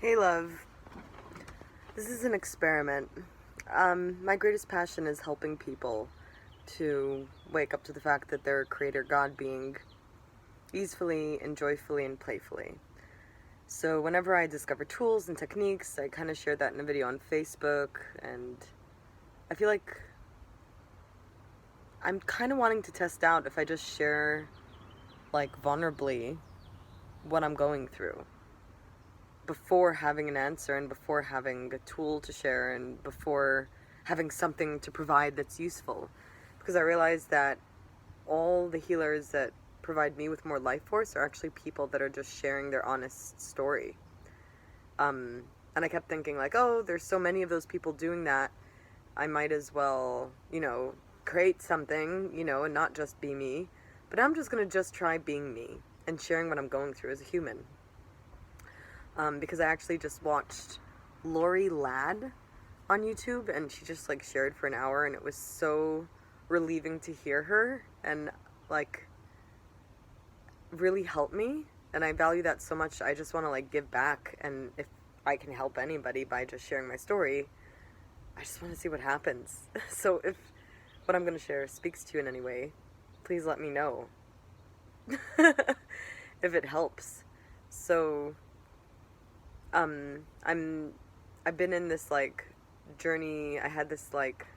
Hey, love. This is an experiment. My greatest passion is helping people to wake up to the fact that they're a creator God being easily and joyfully and playfully. So, whenever I discover tools and techniques, I kind of share that in a video on Facebook, and I feel like I'm kind of wanting to test out if I just share, like, vulnerably what I'm going through before having an answer and before having a tool to share and before having something to provide that's useful. Because I realized that all the healers that provide me with more life force are actually people that are just sharing their honest story. And I kept thinking, like, oh, there's so many of those people doing that. I might as well, create something, and not just be me. But I'm just going to just try being me and sharing what I'm going through as a human. Because I actually just watched Lori Ladd on YouTube, and she just like shared for an hour, and it was so relieving to hear her and like really help me. And I value that so much. I just want to like give back, and if I can help anybody by just sharing my story, I just want to see what happens. So if what I'm going to share speaks to you in any way, please let me know if it helps. So I've been in this like journey. I had this like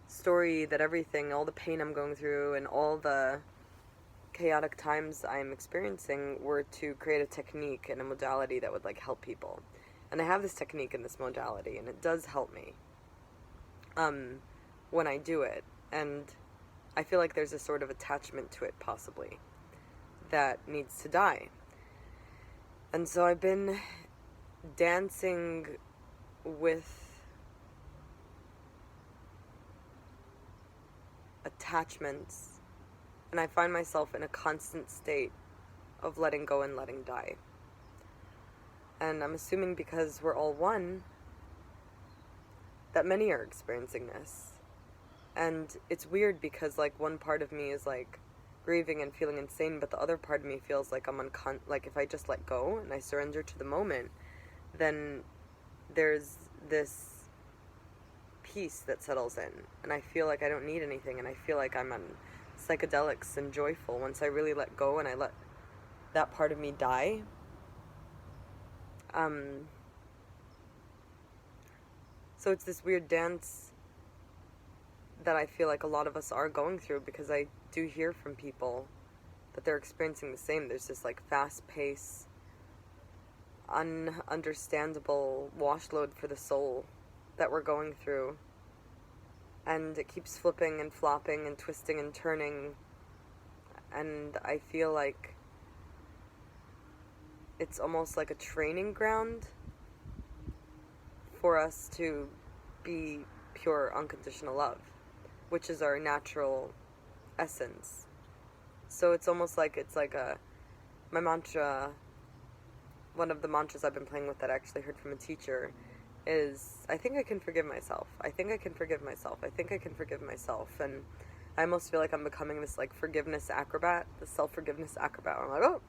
story that everything, all the pain I'm going through and all the chaotic times I'm experiencing were to create a technique and a modality that would like help people. And I have this technique and this modality, and it does help me when I do it. And I feel like there's a sort of attachment to it possibly that needs to die. And so I've been dancing with attachments, and I find myself in a constant state of letting go and letting die. And I'm assuming because we're all one, that many are experiencing this. And it's weird because like one part of me is like grieving and feeling insane, but the other part of me feels like I'm like if I just let go and I surrender to the moment, then there's this peace that settles in, and I feel like I don't need anything, and I feel like I'm on psychedelics and joyful once I really let go and I let that part of me die. So it's this weird dance that I feel like a lot of us are going through, because I do hear from people that they're experiencing the same. There's this like fast pace, ununderstandable wash load for the soul that we're going through, and it keeps flipping and flopping and twisting and turning, and I feel like it's almost like a training ground for us to be pure unconditional love, which is our natural essence. So it's almost like my mantra, one of the mantras I've been playing with that I actually heard from a teacher is, I think I can forgive myself. I think I can forgive myself. I think I can forgive myself. And I almost feel like I'm becoming this like forgiveness acrobat, the self-forgiveness acrobat. I'm like, oh,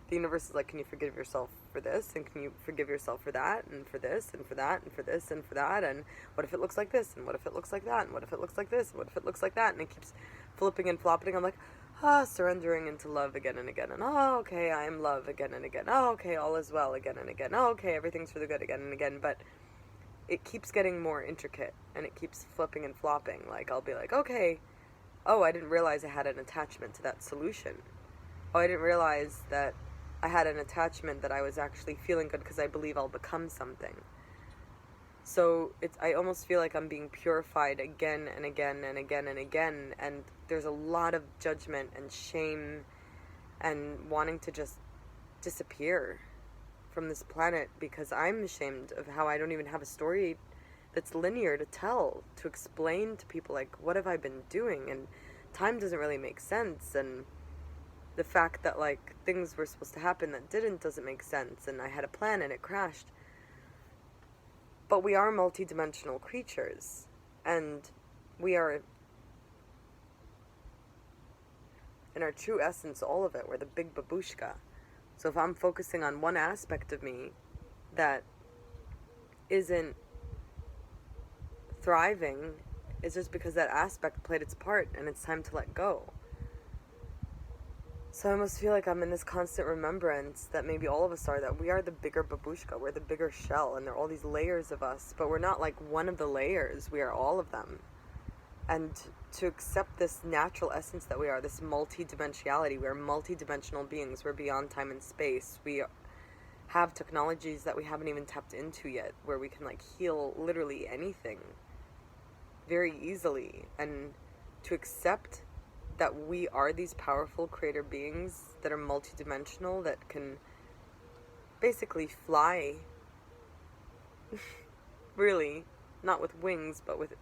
the universe is like, can you forgive yourself for this? And can you forgive yourself for that? And for this? And for that? And for this? And for that? And what if it looks like this? And what if it looks like that? And what if it looks like this? And what if it looks like that? And it keeps flipping and flopping. I'm like, surrendering into love again and again. And oh, okay, I am love again and again. Oh, okay, all is well again and again. Oh, okay, everything's for the good again and again. But it keeps getting more intricate, and it keeps flipping and flopping. Like, I'll be like, okay, oh, I didn't realize I had an attachment to that solution. Oh, I didn't realize that I had an attachment that I was actually feeling good because I believe I'll become something. So I almost feel like I'm being purified again and again and again and again, and there's a lot of judgment and shame and wanting to just disappear from this planet, because I'm ashamed of how I don't even have a story that's linear to tell, to explain to people like, what have I been doing? And time doesn't really make sense, and the fact that like things were supposed to happen that didn't doesn't make sense, and I had a plan and it crashed. But we are multidimensional creatures, and we are in our true essence, all of it. We're the big babushka. So if I'm focusing on one aspect of me that isn't thriving, it's just because that aspect played its part and it's time to let go. So I almost feel like I'm in this constant remembrance that maybe all of us are, that we are the bigger babushka, we're the bigger shell, and there are all these layers of us, but we're not like one of the layers, we are all of them. And to accept this natural essence that we are, this multidimensionality, we're multidimensional beings, we're beyond time and space, we have technologies that we haven't even tapped into yet, where we can like heal literally anything very easily, and to accept that we are these powerful creator beings that are multidimensional, that can basically fly, really, not with wings, but with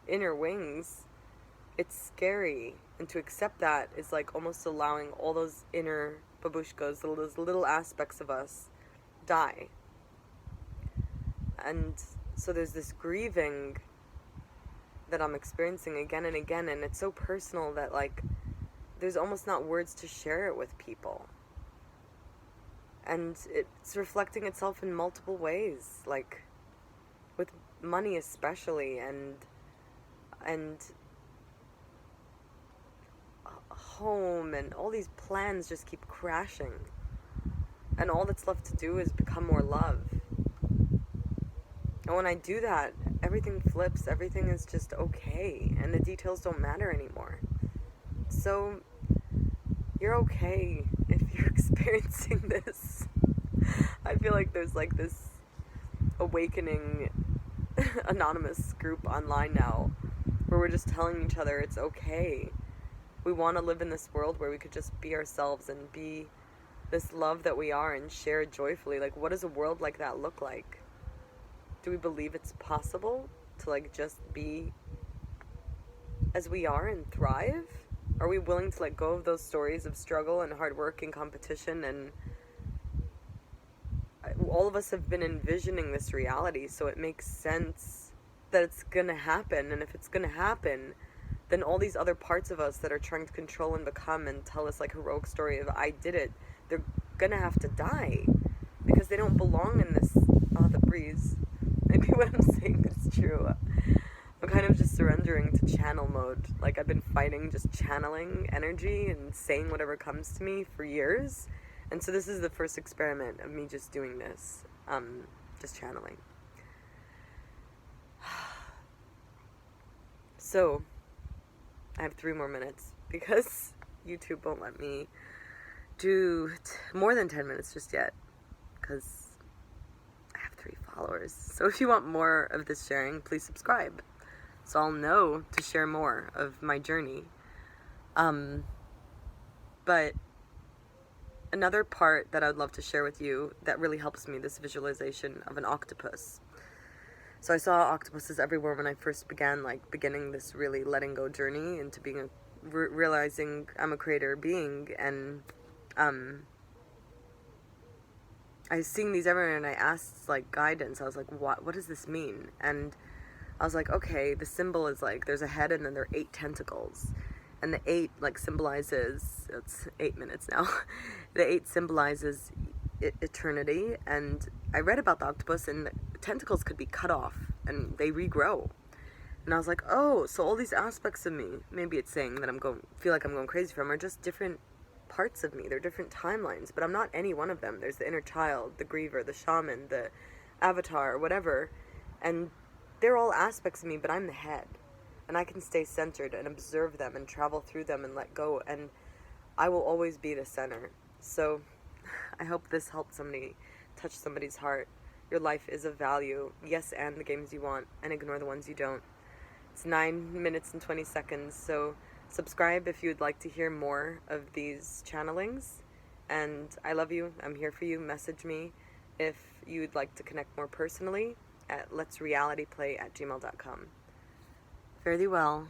inner wings. It's scary, and to accept that is like almost allowing all those inner babushkas, those little aspects of us, die. And so there's this grieving that I'm experiencing again and again, and it's so personal that like there's almost not words to share it with people. And it's reflecting itself in multiple ways, like with money especially, and home, and all these plans just keep crashing, and all that's left to do is become more love. And when I do that, everything flips, everything is just okay, and the details don't matter anymore. So you're okay if you're experiencing this. I feel like there's like this awakening anonymous group online now where we're just telling each other it's okay. We want to live in this world where we could just be ourselves and be this love that we are and share it joyfully. Like, what does a world like that look like? Do we believe it's possible to like just be as we are and thrive? Are we willing to let go of those stories of struggle and hard work and competition? And all of us have been envisioning this reality, so it makes sense that it's gonna happen. And if it's gonna happen, then all these other parts of us that are trying to control and become and tell us like heroic story of I did it, they're gonna have to die because they don't belong in this. Oh, the breeze. Maybe what I'm saying is true. I'm kind of just surrendering to channel mode. Like, I've been fighting just channeling energy and saying whatever comes to me for years. And so this is the first experiment of me just doing this. Just channeling. So, I have 3 more minutes because YouTube won't let me do more than 10 minutes just yet. Because I have 3 followers. So if you want more of this sharing, please subscribe, so I'll know to share more of my journey. But another part that I'd love to share with you that really helps me, this visualization of an octopus. So I saw octopuses everywhere when I first beginning this really letting go journey into being realizing I'm a creator being, and I was seeing these everywhere, and I asked like guidance. I was like, what does this mean? And I was like, okay, the symbol is like there's a head and then there are 8 tentacles, and the 8 like symbolizes, it's 8 minutes now. The 8 symbolizes eternity. And I read about the octopus, and the tentacles could be cut off and they regrow. And I was like, oh, so all these aspects of me, maybe it's saying that feel like I'm going crazy from, are just different parts of me. They're different timelines, but I'm not any one of them. There's the inner child, the griever, the shaman, the avatar, whatever, and they're all aspects of me, but I'm the head, and I can stay centered and observe them and travel through them and let go, and I will always be the center. So I hope this helped somebody, touch somebody's heart. Your life is of value. Yes, and the games you want, and ignore the ones you don't. It's 9 minutes and 20 seconds, so subscribe if you'd like to hear more of these channelings. And I love you. I'm here for you. Message me if you'd like to connect more personally at letsrealityplay@gmail.com. Fare thee well.